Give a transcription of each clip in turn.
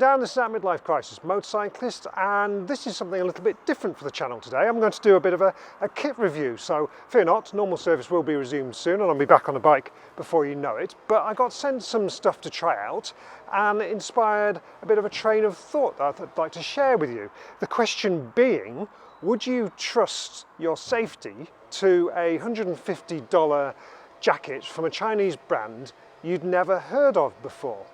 down, this is our midlife crisis motorcyclist, and this is something a little bit different for the channel today. I'm going to do a bit of a kit review, so fear not, normal service will be resumed soon and I'll be back on the bike before you know it. But I got sent some stuff to try out and it inspired a bit of a train of thought that I'd like to share with you. The question being, would you trust your safety to a $150 jacket from a Chinese brand you'd never heard of before?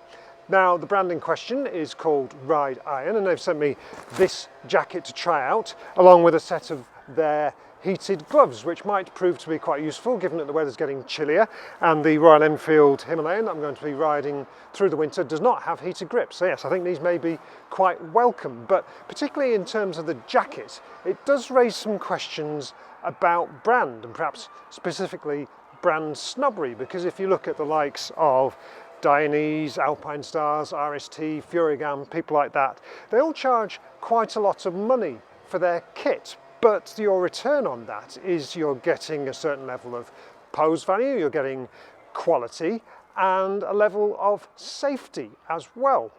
Now, the brand in question is called RideIron, and they've sent me this jacket to try out, along with a set of their heated gloves, which might prove to be quite useful given that the weather's getting chillier, and the Royal Enfield Himalayan that I'm going to be riding through the winter does not have heated grips. So yes, I think these may be quite welcome, but particularly in terms of the jacket, it does raise some questions about brand, and perhaps specifically brand snobbery, because if you look at the likes of Dainese, Alpine Stars, RST, Furigam, people like that, they all charge quite a lot of money for their kit, but your return on that is you're getting a certain level of pose value, you're getting quality and a level of safety as well.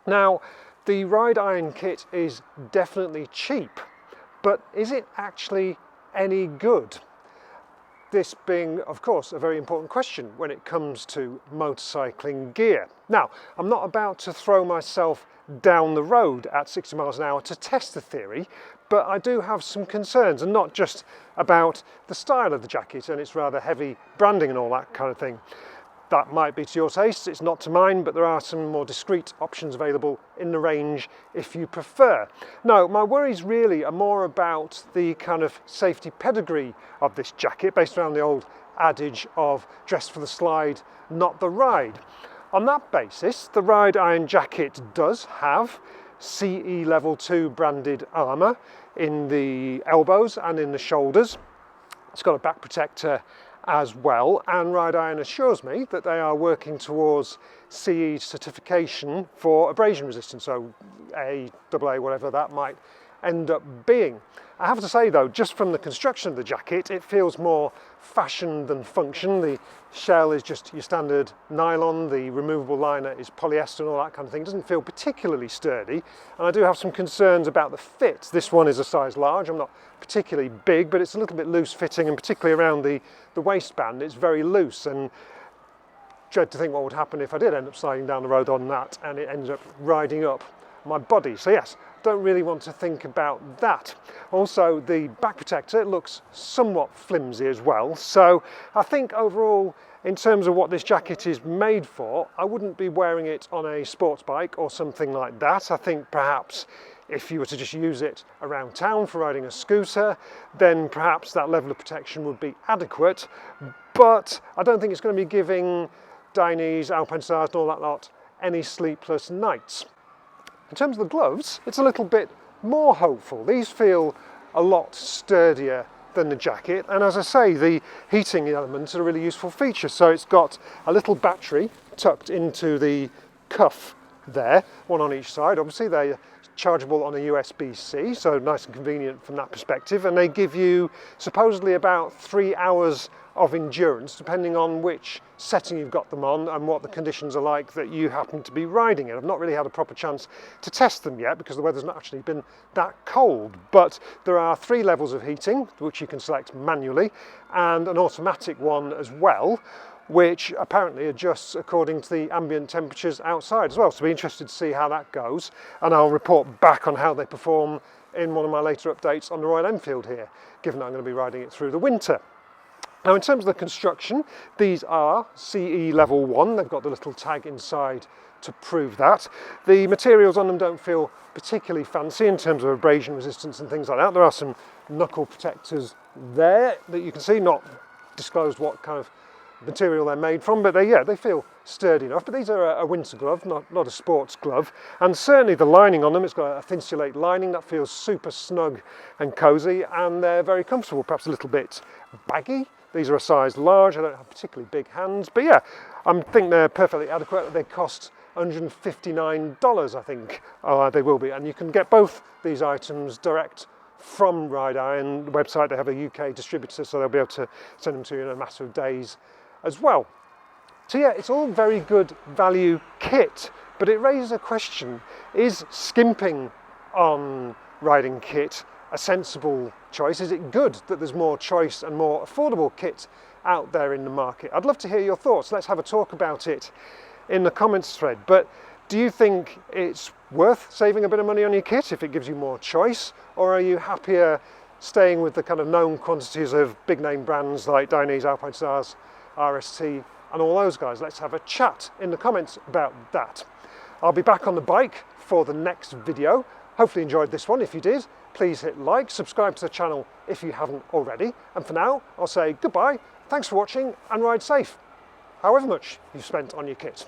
Now, the RideIron kit is definitely cheap, but is it actually any good? This being, of course, a very important question when it comes to motorcycling gear. Now, I'm not about to throw myself down the road at 60 miles an hour to test the theory, but I do have some concerns, and not just about the style of the jacket and its rather heavy branding and all that kind of thing. That might be to your taste, it's not to mine, but there are some more discreet options available in the range if you prefer. No, my worries really are more about the kind of safety pedigree of this jacket, based around the old adage of dress for the slide, not the ride. On that basis, the RideIron jacket does have CE Level 2 branded armour in the elbows and in the shoulders. It's got a back protector as well, and RideIron assures me that they are working towards CE certification for abrasion resistance, so AA, whatever that might end up being. I have to say though, just from the construction of the jacket, it feels more fashion than function. The shell is just your standard nylon, the removable liner is polyester and all that kind of thing. It doesn't feel particularly sturdy, and I do have some concerns about the fit. This one is a size large, I'm not particularly big, but it's a little bit loose fitting, and particularly around the waistband it's very loose, and dread to think what would happen if I did end up sliding down the road on that and it ends up riding up my body. So yes, don't really want to think about that. Also, the back protector, it looks somewhat flimsy as well, so I think overall, in terms of what this jacket is made for, I wouldn't be wearing it on a sports bike or something like that. I think perhaps if you were to just use it around town for riding a scooter, then perhaps that level of protection would be adequate, but I don't think it's going to be giving Dainese, Alpine Stars and all that lot any sleepless nights. In terms of the gloves, it's a little bit more hopeful. These feel a lot sturdier than the jacket, and as I say, the heating elements are a really useful feature. So it's got a little battery tucked into the cuff there, one on each side. Obviously they're chargeable on a USB-C, so nice and convenient from that perspective, and they give you supposedly about 3 hours of endurance, depending on which setting you've got them on and what the conditions are like that you happen to be riding in. I've not really had a proper chance to test them yet because the weather's not actually been that cold, but there are 3 levels of heating which you can select manually, and an automatic one as well, which apparently adjusts according to the ambient temperatures outside as well. So I'll be interested to see how that goes, and I'll report back on how they perform in one of my later updates on the Royal Enfield here, given that I'm going to be riding it through the winter. Now, in terms of the construction, these are CE Level 1. They've got the little tag inside to prove that. The materials on them don't feel particularly fancy in terms of abrasion resistance and things like that. There are some knuckle protectors there that you can see, not disclosed what kind of material they're made from, but they feel sturdy enough. But these are a winter glove, not a sports glove, and certainly the lining on them, it's got a thinsulate lining that feels super snug and cozy, and they're very comfortable, perhaps a little bit baggy. These are a size large. I don't have particularly big hands, but yeah, I think they're perfectly adequate. They cost $159, I think they will be, and you can get both these items direct from RideIron website. They have a UK distributor, so they'll be able to send them to you in a matter of days as well. So yeah, it's all very good value kit, but it raises a question: is skimping on riding kit a sensible choice? Is it good that there's more choice and more affordable kit out there in the market? I'd love to hear your thoughts. Let's have a talk about it in the comments thread. But do you think it's worth saving a bit of money on your kit if it gives you more choice, or are you happier staying with the kind of known quantities of big name brands like Dainese, Alpine Stars, RST and all those guys? Let's have a chat in the comments about that. I'll be back on the bike for the next video. Hopefully you enjoyed this one. If you did, please hit like, subscribe to the channel if you haven't already. And for now, I'll say goodbye, thanks for watching, and ride safe, however much you've spent on your kit.